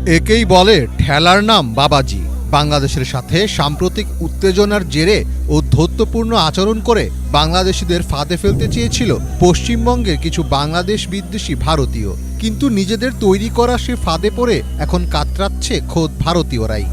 একেই বলে ঠেলার নাম বাবাজি। বাংলাদেশের সাথে সাম্প্রতিক উত্তেজনার জেরে ও ধৈর্যপূর্ণ আচরণ করে বাংলাদেশিদের ফাঁদে ফেলতে চেয়েছিল পশ্চিমবঙ্গের কিছু বাংলাদেশ বিদ্বেষী ভারতীয়। কিন্তু নিজেদের তৈরি করা সে ফাঁদে পড়ে এখন কাতরাচ্ছে খোদ ভারতীয়রাই।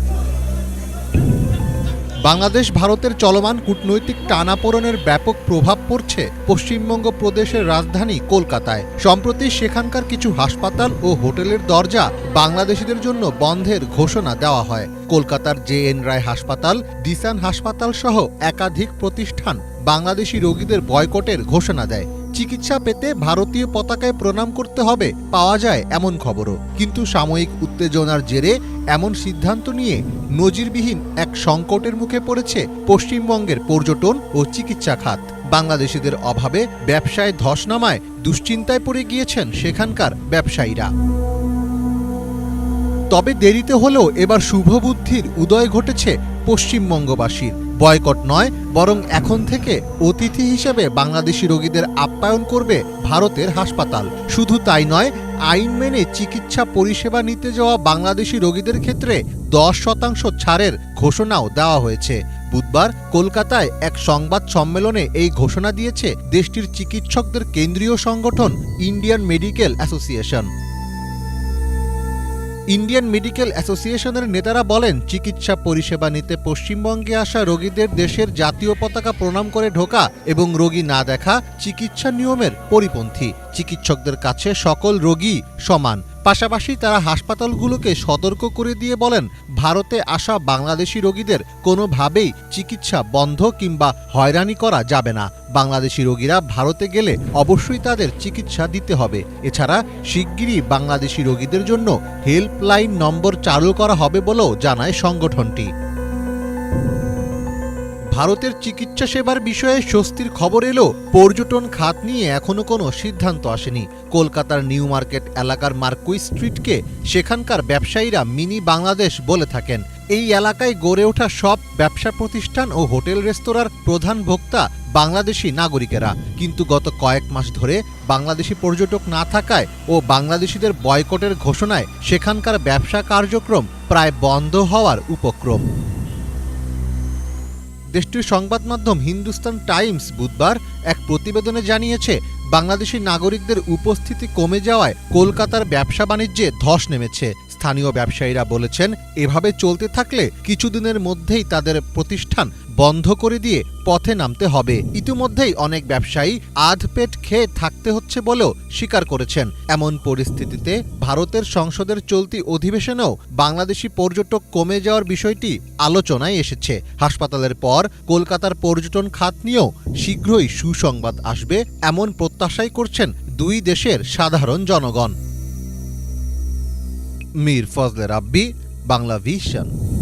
বাংলাদেশ ভারতের চলমান কূটনৈতিক টানাপোড়েনের ব্যাপক প্রভাব পড়ছে পশ্চিমবঙ্গ প্রদেশের রাজধানী কলকাতায়। সম্প্রতি সেখানকার কিছু হাসপাতাল ও হোটেলের দরজা বাংলাদেশিদের জন্য বন্ধের ঘোষণা দেওয়া হয়। কলকাতার জে.এন. রায় হাসপাতাল, ডিসান হাসপাতাল সহ একাধিক প্রতিষ্ঠান বাংলাদেশি রোগীদের বয়কটের ঘোষণা দেয়। চিকিৎসা পেতে ভারতীয় পতাকায় প্রণাম করতে হবে পাওয়া যায় এমন খবরও। কিন্তু সাময়িক উত্তেজনার জেরে এমন সিদ্ধান্ত নিয়ে নজিরবিহীন এক সংকটের মুখে পড়েছে পশ্চিমবঙ্গের পর্যটন ও চিকিৎসা খাত। বাংলাদেশিদের অভাবে ব্যবসায় ধস নামায় দুশ্চিন্তায় পড়ে গিয়েছেন সেখানকার ব্যবসায়ীরা। তবে দেরিতে হলেও এবার শুভবুদ্ধির উদয় ঘটেছে পশ্চিমবঙ্গবাসীর। বয়কট নয়, বরং এখন থেকে অতিথি হিসেবে বাংলাদেশি রোগীদের আপ্যায়ন করবে ভারতের হাসপাতাল। শুধু তাই নয়, আইন মেনে চিকিৎসা পরিষেবা নিতে যাওয়া বাংলাদেশি রোগীদের ক্ষেত্রে 10% ছাড়ের ঘোষণাও দেওয়া হয়েছে। বুধবার কলকাতায় এক সংবাদ সম্মেলনে এই ঘোষণা দিয়েছে দেশটির চিকিৎসকদের কেন্দ্রীয় সংগঠন Indian medical association. Indian medical অ্যাসোসিয়েশনের নেতারা বলেন, চিকিৎসা পরিষেবা নিতে পশ্চিমবঙ্গে আসা রোগীদের দেশের জাতীয় পতাকা প্রণাম করে ঢোকা এবং রোগী না দেখা চিকিৎসা নিয়মের পরিপন্থী। চিকিৎসকদের কাছে সকল রোগী সমান। পাশাপাশি তারা হাসপাতালগুলোকে সতর্ক করে দিয়ে বলেন, ভারতে আসা বাংলাদেশি রোগীদের কোনোভাবেই চিকিৎসা বন্ধ কিংবা হয়রানি করা যাবে না। বাংলাদেশি রোগীরা ভারতে গেলে অবশ্যই তাদের চিকিৎসা দিতে হবে। এছাড়া শিগগিরই বাংলাদেশি রোগীদের জন্য হেল্পলাইন নম্বর চালু করা হবে বলেও জানায় সংগঠনটি। ভারতের চিকিৎসা সেবার বিষয়ে স্বস্তির খবর এলো, পর্যটন খাত নিয়ে এখনো কোনো সিদ্ধান্ত আসেনি। কলকাতার নিউ মার্কেট এলাকার মার্কুইস স্ট্রিটকে সেখানকার ব্যবসায়ীরা মিনি বাংলাদেশ বলে থাকেন। এই এলাকায় গড়ে ওঠা সব ব্যবসা প্রতিষ্ঠান ও হোটেল রেস্তোরাঁর প্রধান ভোক্তা বাংলাদেশি নাগরিকেরা। কিন্তু গত কয়েক মাস ধরে বাংলাদেশি পর্যটক না থাকায় ও বাংলাদেশিদের বয়কটের ঘোষণায় সেখানকার ব্যবসা কার্যক্রম প্রায় বন্ধ হওয়ার উপক্রম। দেশটির সংবাদ মাধ্যম হিন্দুস্তান টাইমস বুধবার এক প্রতিবেদনে জানিয়েছে, বাংলাদেশি নাগরিকদের উপস্থিতি কমে যাওয়ায় কলকাতার ব্যবসা বাণিজ্যে ধস নেমেছে। স্থানীয় ব্যবসায়ীরা বলেছেন, এভাবে চলতে থাকলে কিছুদিনের মধ্যেই তাদের প্রতিষ্ঠান বন্ধ করে দিয়ে পথে নামতে হবে। ইতিমধ্যেই অনেক ব্যবসায়ী আধ পেট খেয়ে থাকতে হচ্ছে বলেও স্বীকার করেছেন। এমন পরিস্থিতিতে ভারতের সংসদের চলতি অধিবেশনেও বাংলাদেশি পর্যটক কমে যাওয়ার বিষয়টি আলোচনায় এসেছে। হাসপাতালের পর কলকাতার পর্যটন খাত নিয়েও শীঘ্রই সুসংবাদ আসবে এমন প্রত্যাশাই করছেন দুই দেশের সাধারণ জনগণ। মীর ফজলে রাব্বি, বাংলা ভিশন।